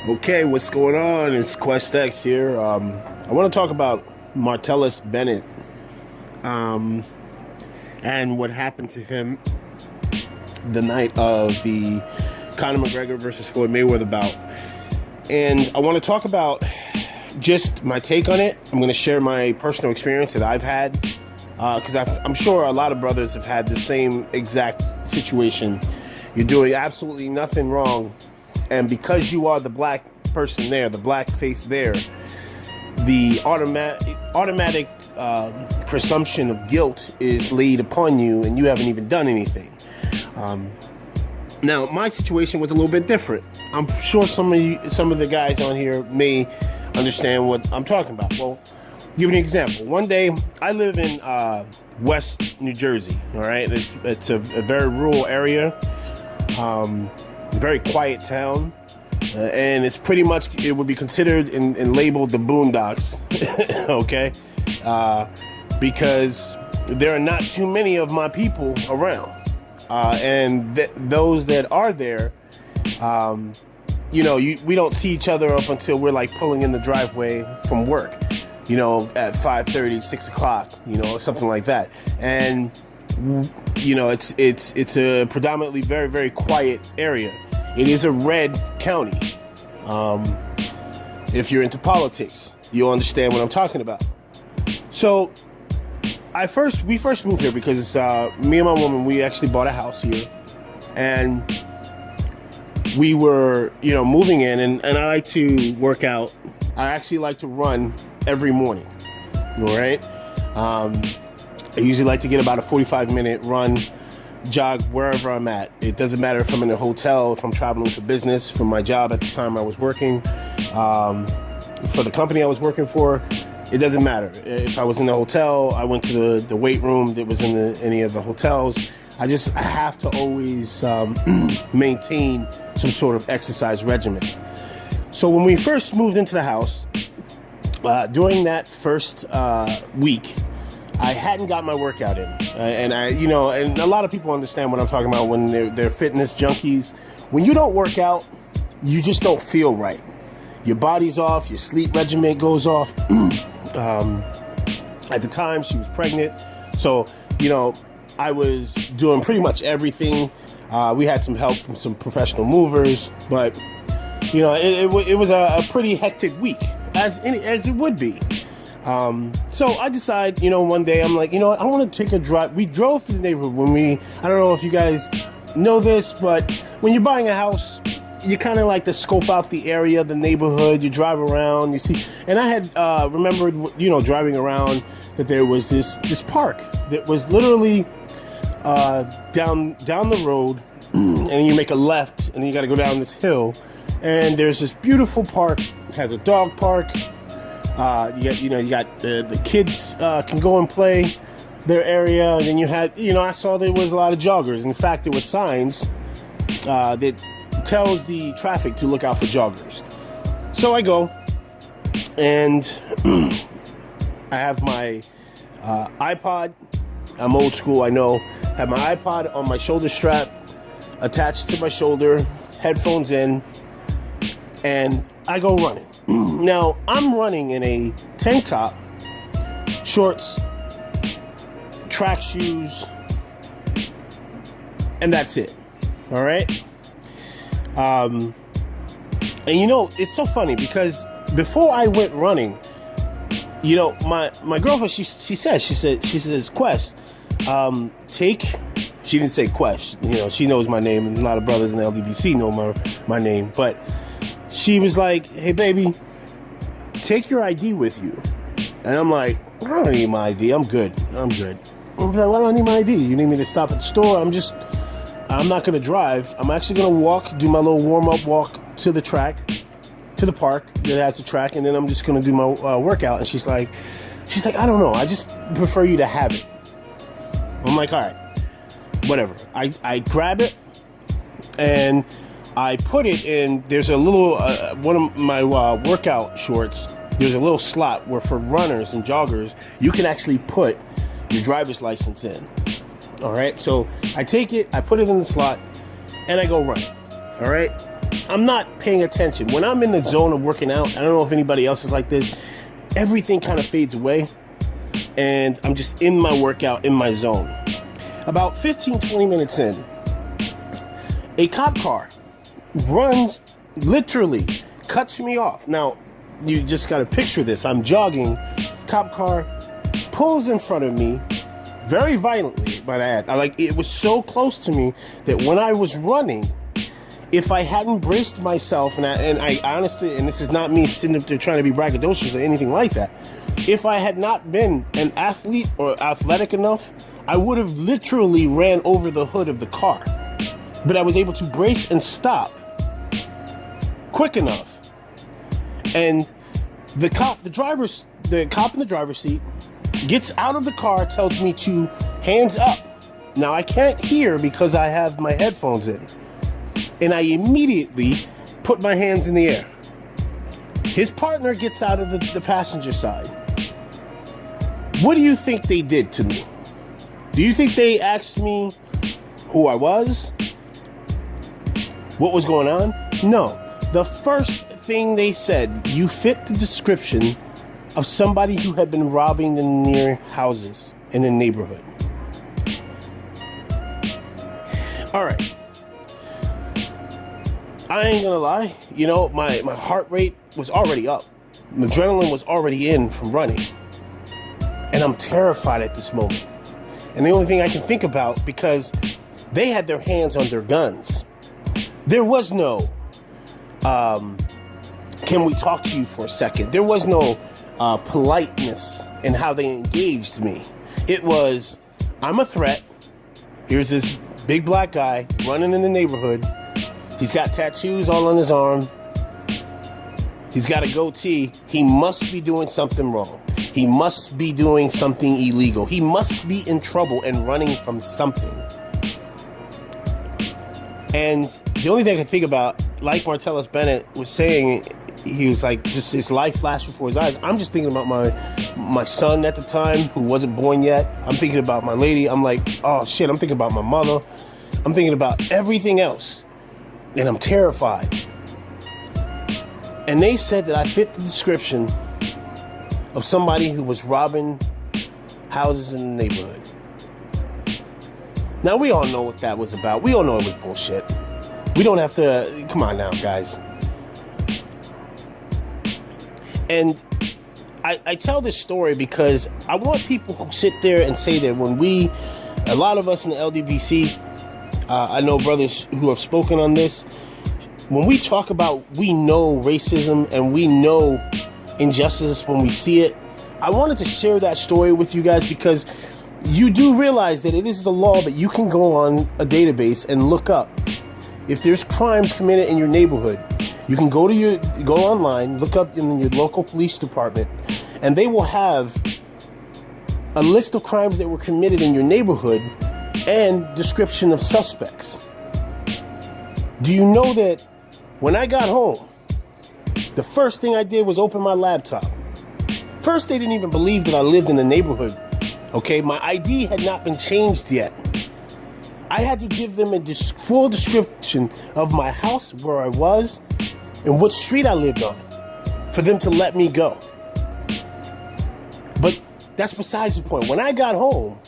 Okay, what's going on? It's QuestX here. I want to talk about Micheal Bennett and what happened to him the night of the Conor McGregor versus Floyd Mayweather bout. And I want to talk about just my take on it. I'm going to share my personal experience that I've had because I'm sure a lot of brothers have had the same exact situation. You're doing absolutely nothing wrong, and because you are the black person there, the black face there, the automatic presumption of guilt is laid upon you, and you haven't even done anything. Now, my situation was a little bit different. I'm sure some of the guys on here may understand what I'm talking about. Well, I'll give you an example. One day, I live in West New Jersey. All right, it's a very rural area. Very quiet town, and it's pretty much, it would be considered and labeled the boondocks. Okay, because there are not too many of my people around, and those that are there, we don't see each other up until we're like pulling in the driveway from work, at 5:30, 6 o'clock, something like that. And it's a predominantly very, very quiet area. It is a red county. If you're into politics, you'll understand what I'm talking about. So we first moved here because me and my woman, we actually bought a house here, and we were, moving in, and I like to work out. I actually like to run every morning. All right. I usually like to get about a 45-minute run, jog wherever I'm at. It doesn't matter if I'm in a hotel, if I'm traveling for business, from my job at the time I was working, for the company I was working for. It doesn't matter. If I was in the hotel, I went to the weight room that was in any of the hotels. I have to always maintain some sort of exercise regimen. So when we first moved into the house, during that first week, I hadn't got my workout in, and and a lot of people understand what I'm talking about when they're fitness junkies. When you don't work out, you just don't feel right. Your body's off, your sleep regimen goes off. At the time, she was pregnant, so I was doing pretty much everything. We had some help from some professional movers, but it was a pretty hectic week, as it would be. So I decide, one day I'm like, I want to take a drive. We drove through the neighborhood I don't know if you guys know this, but when you're buying a house, you kind of like to scope out the area, the neighborhood. You drive around, you see. And I had remembered, driving around, that there was this park that was literally down the road, and you make a left, and then you got to go down this hill, and there's this beautiful park. It has a dog park. You got the kids can go and play their area, and then you had, I saw there was a lot of joggers. In fact, there were signs that tells the traffic to look out for joggers. So I go, and I have my iPod. I'm old school, I know. Have my iPod on my shoulder strap, attached to my shoulder, headphones in, and I go running. Now, I'm running in a tank top, shorts, track shoes, and that's it. All right? And it's so funny because before I went running, my girlfriend, she says, Quest, she didn't say Quest, she knows my name, and a lot of brothers in the LDBC know my name, but she was like, hey, baby, take your ID with you. And I'm like, I don't need my ID. I'm good. I'm like, why do I need my ID? You need me to stop at the store? I'm not going to drive. I'm actually going to walk, do my little warm-up walk to the track, to the park that has the track, and then I'm just going to do my workout. And she's like, I don't know. I just prefer you to have it. I'm like, all right, whatever. I grab it, and I put it in, there's a little, one of my workout shorts, there's a little slot where for runners and joggers, you can actually put your driver's license in. All right, so I take it, I put it in the slot, and I go run. All right, I'm not paying attention. When I'm in the zone of working out, I don't know if anybody else is like this, everything kind of fades away, and I'm just in my workout, in my zone. About 15, 20 minutes in, a cop car runs, literally cuts me off. Now, you just got to picture this. I'm jogging, cop car pulls in front of me, very violently, might I add. It was so close to me that when I was running, if I hadn't braced myself, and I honestly, and this is not me sitting up there trying to be braggadocious or anything like that, if I had not been an athlete or athletic enough, I would have literally ran over the hood of the car. But I was able to brace and stop quick enough. And the cop in the driver's seat gets out of the car, tells me to hands up. Now I can't hear because I have my headphones in. And I immediately put my hands in the air. His partner gets out of the passenger side. What do you think they did to me? Do you think they asked me who I was? What was going on? No. The first thing they said, you fit the description of somebody who had been robbing the near houses in the neighborhood. All right. I ain't gonna lie. You know, my heart rate was already up. My adrenaline was already in from running. And I'm terrified at this moment. And the only thing I can think about, because they had their hands on their guns. There was no, can we talk to you for a second? There was no politeness in how they engaged me. It was, I'm a threat. Here's this big black guy running in the neighborhood. He's got tattoos all on his arm. He's got a goatee. He must be doing something wrong. He must be doing something illegal. He must be in trouble and running from something. And the only thing I can think about, like Micheal Bennett was saying, he was like, just his life flashed before his eyes. I'm just thinking about my son at the time who wasn't born yet. I'm thinking about my lady. I'm like, oh shit, I'm thinking about my mother. I'm thinking about everything else. And I'm terrified. And they said that I fit the description of somebody who was robbing houses in the neighborhood. Now, we all know what that was about. We all know it was bullshit. We don't have to... Come on now, guys. And I tell this story because I want people who sit there and say that when a lot of us in the LDBC, I know brothers who have spoken on this, when we talk about we know racism and we know injustice when we see it, I wanted to share that story with you guys because you do realize that it is the law that you can go on a database and look up. If there's crimes committed in your neighborhood, you can go online, look up in your local police department, and they will have a list of crimes that were committed in your neighborhood and description of suspects. Do you know that when I got home, the first thing I did was open my laptop. First, they didn't even believe that I lived in the neighborhood. Okay, my ID had not been changed yet. I had to give them a full description of my house, where I was, and what street I lived on, for them to let me go. But that's besides the point. When I got home,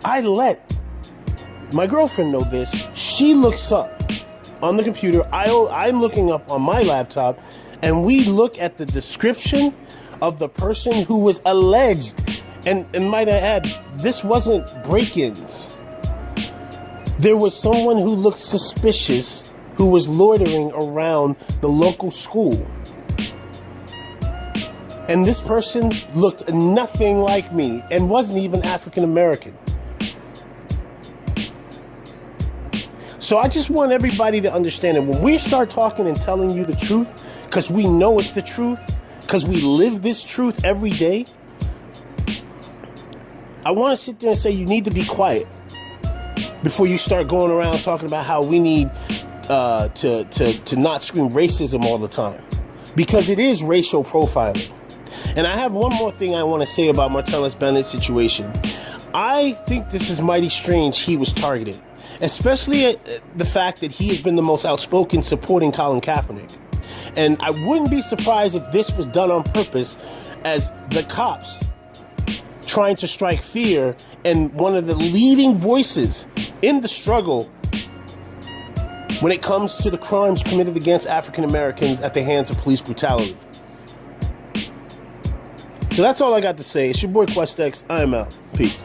I let my girlfriend know this. She looks up on the computer. I'm looking up on my laptop, and we look at the description of the person who was alleged. And might I add, this wasn't break-ins. There was someone who looked suspicious who was loitering around the local school. And this person looked nothing like me and wasn't even African American. So I just want everybody to understand that when we start talking and telling you the truth, because we know it's the truth, because we live this truth every day, I want to sit there and say you need to be quiet before you start going around talking about how we need to not scream racism all the time, because it is racial profiling. And I have one more thing I want to say about Micheal Bennett's situation. I think this is mighty strange he was targeted. especially the fact that he has been the most outspoken supporting Colin Kaepernick. And I wouldn't be surprised if this was done on purpose, as the cops trying to strike fear and one of the leading voices in the struggle when it comes to the crimes committed against African Americans at the hands of police brutality. So that's all I got to say. It's your boy QuestX. I am out. Peace.